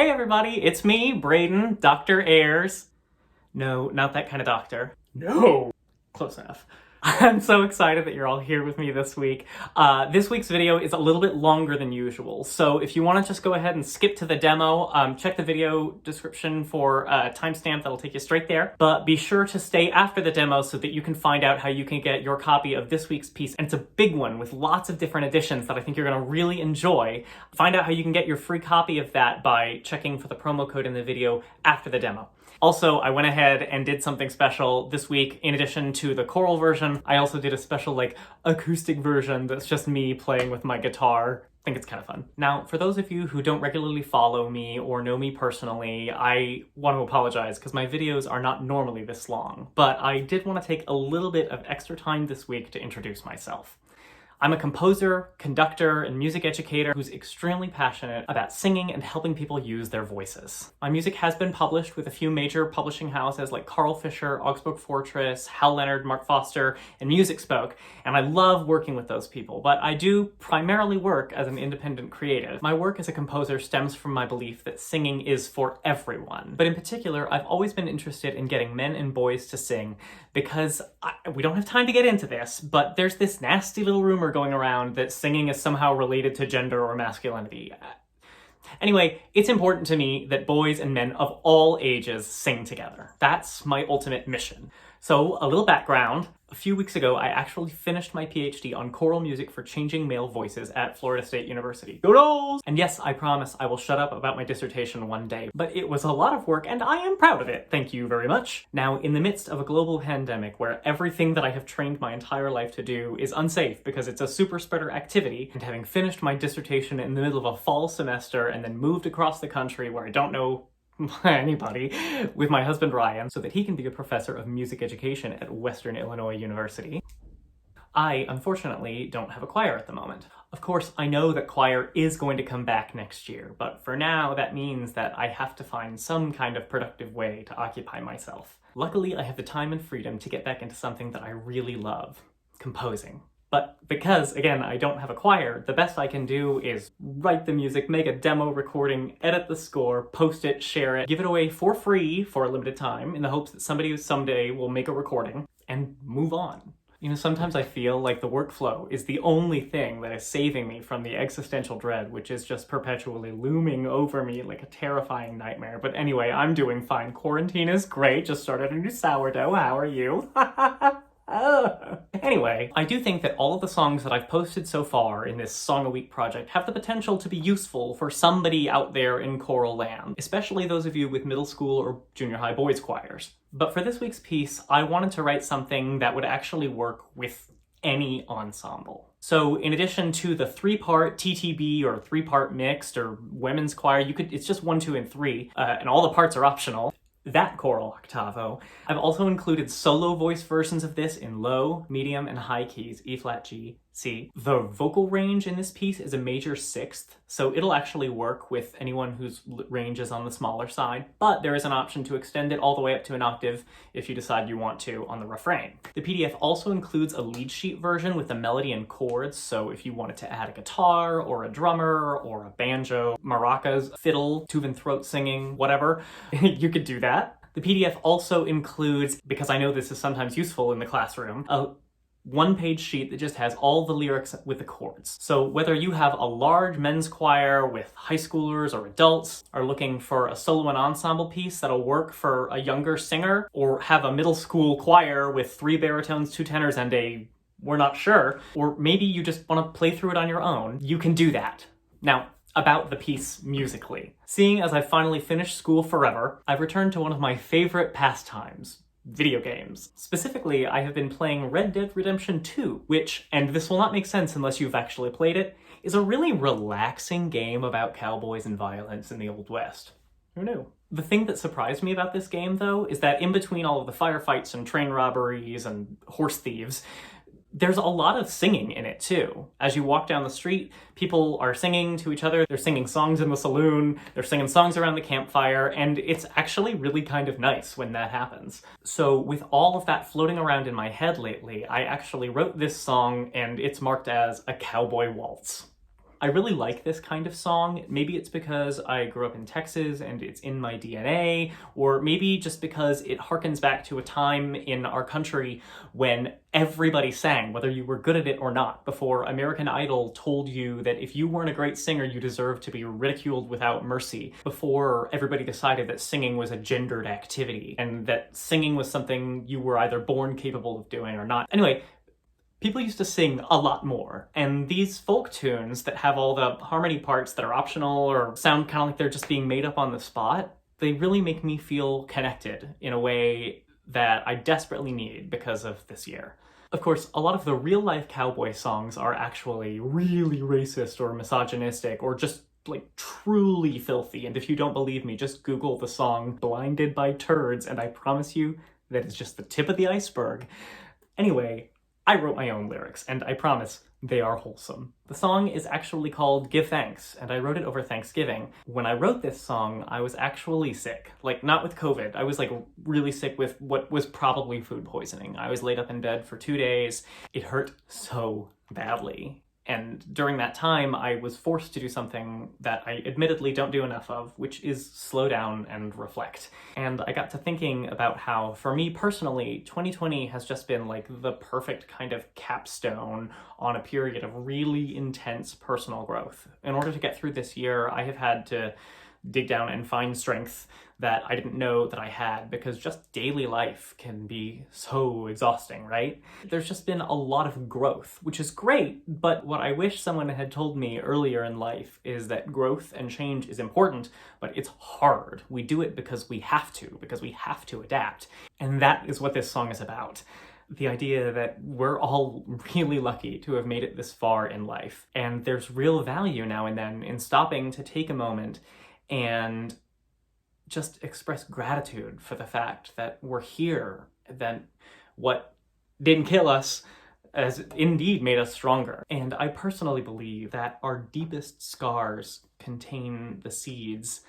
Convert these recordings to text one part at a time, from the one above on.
Hey everybody, it's me, Braeden, Dr. Ayres. No, not that kind of doctor. No! Close enough. I'm so excited that you're all here with me this week. This week's video is a little bit longer than usual, so if you want to just go ahead and skip to the demo, check the video description for a timestamp that'll take you straight there. But be sure to stay after the demo so that you can find out how you can get your copy of this week's piece. And it's a big one with lots of different editions that I think you're going to really enjoy. Find out how you can get your free copy of that by checking for the promo code in the video after the demo. Also, I went ahead and did something special this week. In addition to the choral version, I also did a special acoustic version that's just me playing with my guitar. I think it's kind of fun. Now, for those of you who don't regularly follow me or know me personally, I want to apologize because my videos are not normally this long, but I did want to take a little bit of extra time this week to introduce myself. I'm a composer, conductor, and music educator who's extremely passionate about singing and helping people use their voices. My music has been published with a few major publishing houses like Carl Fisher, Augsburg Fortress, Hal Leonard, Mark Foster, and Music Spoke, and I love working with those people, but I do primarily work as an independent creative. My work as a composer stems from my belief that singing is for everyone, but in particular, I've always been interested in getting men and boys to sing because we don't have time to get into this, but there's this nasty little rumor going around that singing is somehow related to gender or masculinity. Anyway, it's important to me that boys and men of all ages sing together. That's my ultimate mission. So, a little background. A few weeks ago, I actually finished my PhD on choral music for changing male voices at Florida State University. Go Noles! And yes, I promise I will shut up about my dissertation one day, but it was a lot of work and I am proud of it. Thank you very much. Now, in the midst of a global pandemic where everything that I have trained my entire life to do is unsafe because it's a super spreader activity, and having finished my dissertation in the middle of a fall semester and then moved across the country where I don't know anybody, with my husband Ryan, so that he can be a professor of music education at Western Illinois University, I, unfortunately, don't have a choir at the moment. Of course, I know that choir is going to come back next year, but for now, that means that I have to find some kind of productive way to occupy myself. Luckily, I have the time and freedom to get back into something that I really love, composing. But because, again, I don't have a choir, the best I can do is write the music, make a demo recording, edit the score, post it, share it, give it away for free for a limited time in the hopes that somebody someday will make a recording and move on. You know, sometimes I feel like the workflow is the only thing that is saving me from the existential dread, which is just perpetually looming over me like a terrifying nightmare. But anyway, I'm doing fine. Quarantine is great. Just started a new sourdough. How are you? Anyway, I do think that all of the songs that I've posted so far in this Song a Week project have the potential to be useful for somebody out there in choral land, especially those of you with middle school or junior high boys choirs. But for this week's piece, I wanted to write something that would actually work with any ensemble. So in addition to the three-part TTB or three-part mixed or women's choir, it's just 1, 2, and 3, and all the parts are optional. That choral octavo. I've also included solo voice versions of this in low, medium, and high keys, E flat, G, C. The vocal range in this piece is a major 6th, so it'll actually work with anyone whose range is on the smaller side, but there is an option to extend it all the way up to an octave if you decide you want to on the refrain. The PDF also includes a lead sheet version with the melody and chords, so if you wanted to add a guitar or a drummer or a banjo, maracas, fiddle, Tuvan throat singing, whatever, you could do that. The PDF also includes, because I know this is sometimes useful in the classroom, a one-page sheet that just has all the lyrics with the chords. So whether you have a large men's choir with high schoolers or adults, are looking for a solo and ensemble piece that'll work for a younger singer, or have a middle school choir with 3 baritones, 2 tenors, and a we're not sure, or maybe you just want to play through it on your own, you can do that. Now, about the piece musically. Seeing as I've finally finished school forever, I've returned to one of my favorite pastimes, video games. Specifically, I have been playing Red Dead Redemption 2, which, and this will not make sense unless you've actually played it, is a really relaxing game about cowboys and violence in the Old West. Who knew? The thing that surprised me about this game, though, is that in between all of the firefights and train robberies and horse thieves, there's a lot of singing in it too. As you walk down the street, people are singing to each other, they're singing songs in the saloon, they're singing songs around the campfire, and it's actually really kind of nice when that happens. So with all of that floating around in my head lately, I actually wrote this song and it's marked as a cowboy waltz. I really like this kind of song. Maybe it's because I grew up in Texas and it's in my DNA, or maybe just because it harkens back to a time in our country when everybody sang, whether you were good at it or not, before American Idol told you that if you weren't a great singer, you deserved to be ridiculed without mercy, before everybody decided that singing was a gendered activity, and that singing was something you were either born capable of doing or not. Anyway, people used to sing a lot more, and these folk tunes that have all the harmony parts that are optional or sound kind of like they're just being made up on the spot, they really make me feel connected in a way that I desperately need because of this year. Of course, a lot of the real-life cowboy songs are actually really racist or misogynistic or just like truly filthy, and if you don't believe me, just Google the song Blinded by Turds, and I promise you that is just the tip of the iceberg. Anyway, I wrote my own lyrics, and I promise they are wholesome. The song is actually called Give Thanks, and I wrote it over Thanksgiving. When I wrote this song, I was actually sick. Like, not with COVID. I was, like, really sick with what was probably food poisoning. I was laid up in bed for 2 days. It hurt so badly. And during that time, I was forced to do something that I admittedly don't do enough of, which is slow down and reflect. And I got to thinking about how, for me personally, 2020 has just been like the perfect kind of capstone on a period of really intense personal growth. In order to get through this year, I have had to dig down and find strength that I didn't know that I had, because just daily life can be so exhausting, right? There's just been a lot of growth, which is great, but what I wish someone had told me earlier in life is that growth and change is important, but it's hard. We do it because we have to adapt. And that is what this song is about. The idea that we're all really lucky to have made it this far in life, and there's real value now and then in stopping to take a moment and just express gratitude for the fact that we're here, that what didn't kill us has indeed made us stronger. And I personally believe that our deepest scars contain the seeds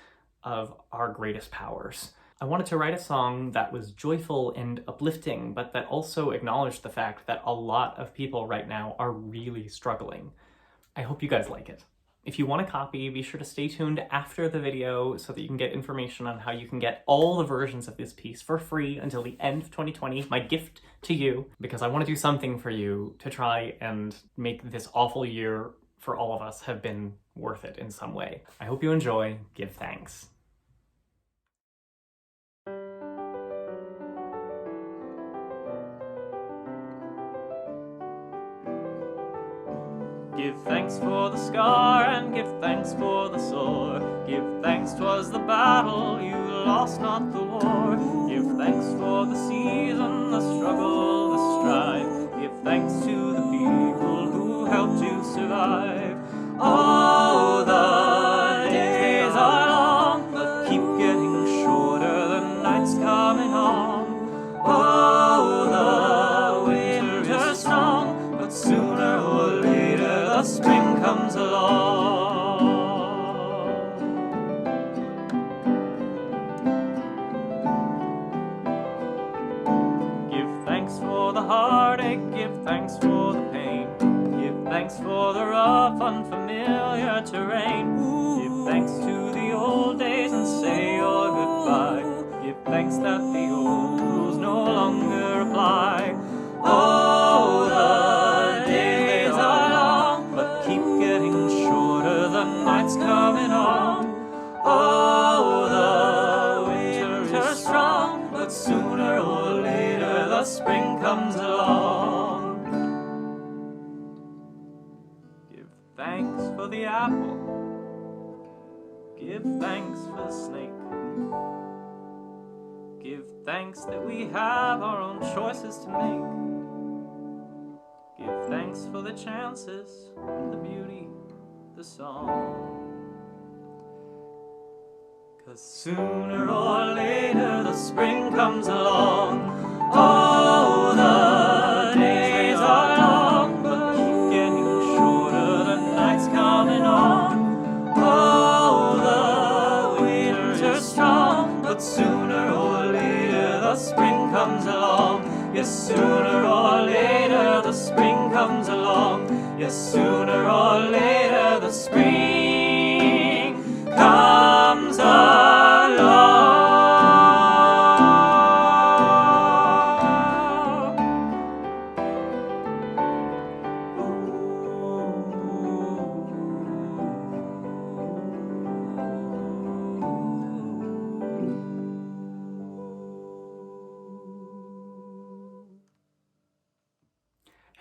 of our greatest powers. I wanted to write a song that was joyful and uplifting, but that also acknowledged the fact that a lot of people right now are really struggling. I hope you guys like it. If you want a copy, be sure to stay tuned after the video so that you can get information on how you can get all the versions of this piece for free until the end of 2020. My gift to you, because I want to do something for you to try and make this awful year for all of us have been worth it in some way. I hope you enjoy. Give thanks. Give thanks for the scar and give thanks for the sore. Give thanks 'twas the battle you lost, not the war. Give thanks for the season, the struggle, the strife. Give thanks to the people who helped you survive. Oh, the days are long, but keep getting shorter, the night's coming on. Oh, the winter's strong, but sooner or later the spring comes along. Give thanks for the heartache, give thanks for the pain. Give thanks for the rough, unfamiliar terrain. Give thanks to the old days and say your goodbye. Give thanks that the old rules no longer apply. Oh, the days are long, but keep getting shorter, the night's coming on. Oh, the winter's strong, but sooner or later the spring comes along. Give thanks for the apple, give thanks for the snake. Give thanks that we have our own choices to make. Give thanks for the chances, the beauty, the song. 'Cause sooner or later the spring comes along. Oh, the days are long, but keep getting shorter, the night's coming on. Oh, the winter's strong, but sooner or later the spring comes along. Yes, sooner or later the spring comes along. Yes, sooner or later the spring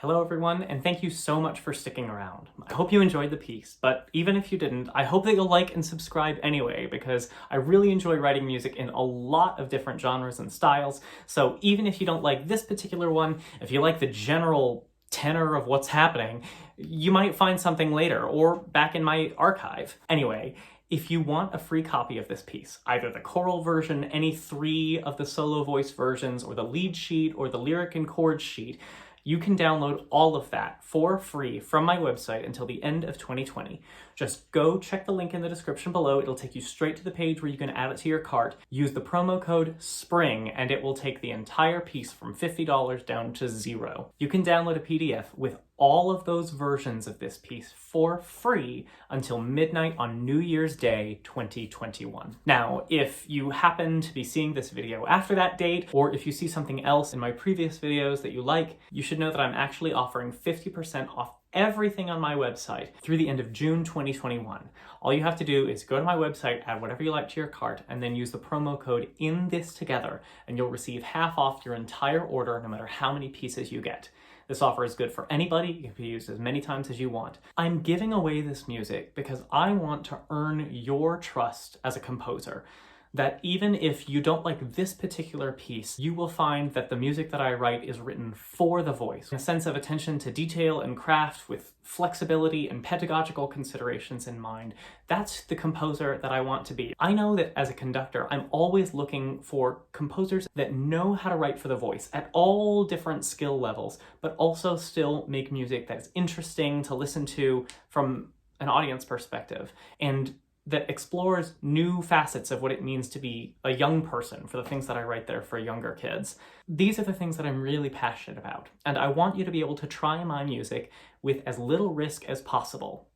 Hello everyone, and thank you so much for sticking around. I hope you enjoyed the piece, but even if you didn't, I hope that you'll like and subscribe anyway, because I really enjoy writing music in a lot of different genres and styles, so even if you don't like this particular one, if you like the general tenor of what's happening, you might find something later, or back in my archive. Anyway, if you want a free copy of this piece, either the choral version, any 3 of the solo voice versions, or the lead sheet, or the lyric and chord sheet, you can download all of that for free from my website until the end of 2020. Just go check the link in the description below. It'll take you straight to the page where you can add it to your cart. Use the promo code SPRING and it will take the entire piece from $50 down to $0. You can download a PDF with all of those versions of this piece for free until midnight on New Year's Day 2021. Now, if you happen to be seeing this video after that date, or if you see something else in my previous videos that you like, you should know that I'm actually offering 50% off everything on my website through the end of June 2021. All you have to do is go to my website, add whatever you like to your cart, and then use the promo code in this together, and you'll receive half off your entire order no matter how many pieces you get. This offer is good for anybody. It can be used as many times as you want. I'm giving away this music because I want to earn your trust as a composer. That even if you don't like this particular piece, you will find that the music that I write is written for the voice. A sense of attention to detail and craft with flexibility and pedagogical considerations in mind. That's the composer that I want to be. I know that as a conductor, I'm always looking for composers that know how to write for the voice at all different skill levels, but also still make music that's interesting to listen to from an audience perspective, and that explores new facets of what it means to be a young person for the things that I write there for younger kids. These are the things that I'm really passionate about, and I want you to be able to try my music with as little risk as possible.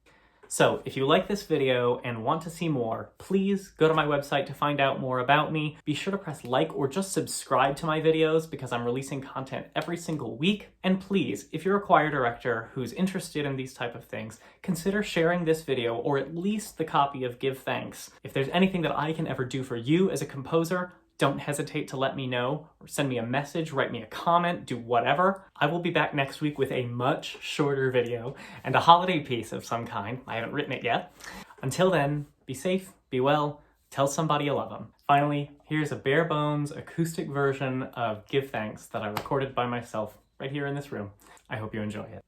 So if you like this video and want to see more, please go to my website to find out more about me. Be sure to press like or just subscribe to my videos because I'm releasing content every single week. And please, if you're a choir director who's interested in these type of things, consider sharing this video or at least the copy of Give Thanks. If there's anything that I can ever do for you as a composer, don't hesitate to let me know, or send me a message, write me a comment, do whatever. I will be back next week with a much shorter video and a holiday piece of some kind. I haven't written it yet. Until then, be safe, be well, tell somebody you love them. Finally, here's a bare bones acoustic version of Give Thanks that I recorded by myself right here in this room. I hope you enjoy it.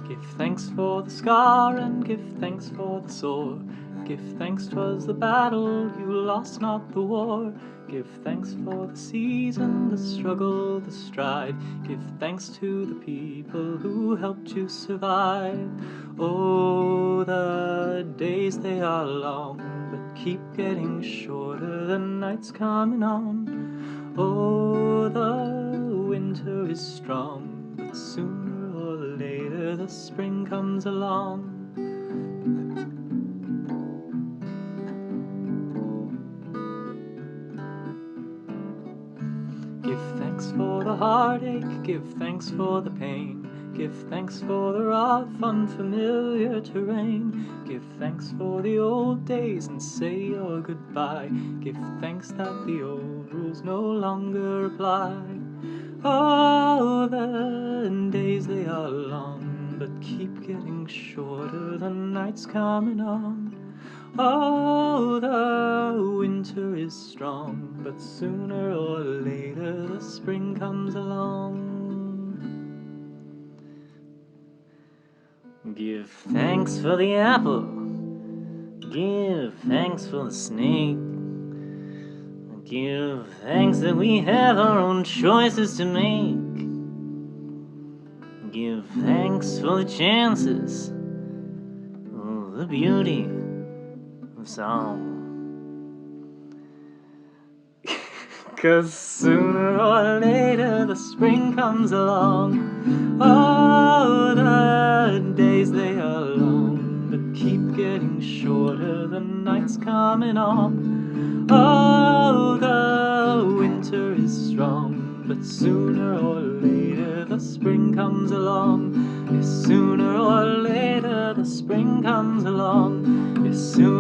Give thanks for the scar and give thanks for the sore. Give thanks 'twas the battle, you lost not the war. Give thanks for the season, the struggle, the strive. Give thanks to the people who helped you survive. Oh, the days they are long, but keep getting shorter, the night's coming on. Oh, the winter is strong, but sooner or later the spring comes along. Give thanks for the heartache, give thanks for the pain. Give thanks for the rough, unfamiliar terrain. Give thanks for the old days and say your goodbye. Give thanks that the old rules no longer apply. Oh, the days they are long, but keep getting shorter, the night's coming on. Oh, the winter is strong, but sooner or later the spring comes along. Give thanks for the apple, give thanks for the snake. Give thanks that we have our own choices to make. Give thanks for the chances, oh, the beauty of song. 'Cause sooner or later the spring comes along. Oh, the days they are long, but keep getting shorter, the night's coming on. Oh, the winter is strong, but sooner or later the spring comes along. Yes, sooner or later the spring comes along. Yes, sooner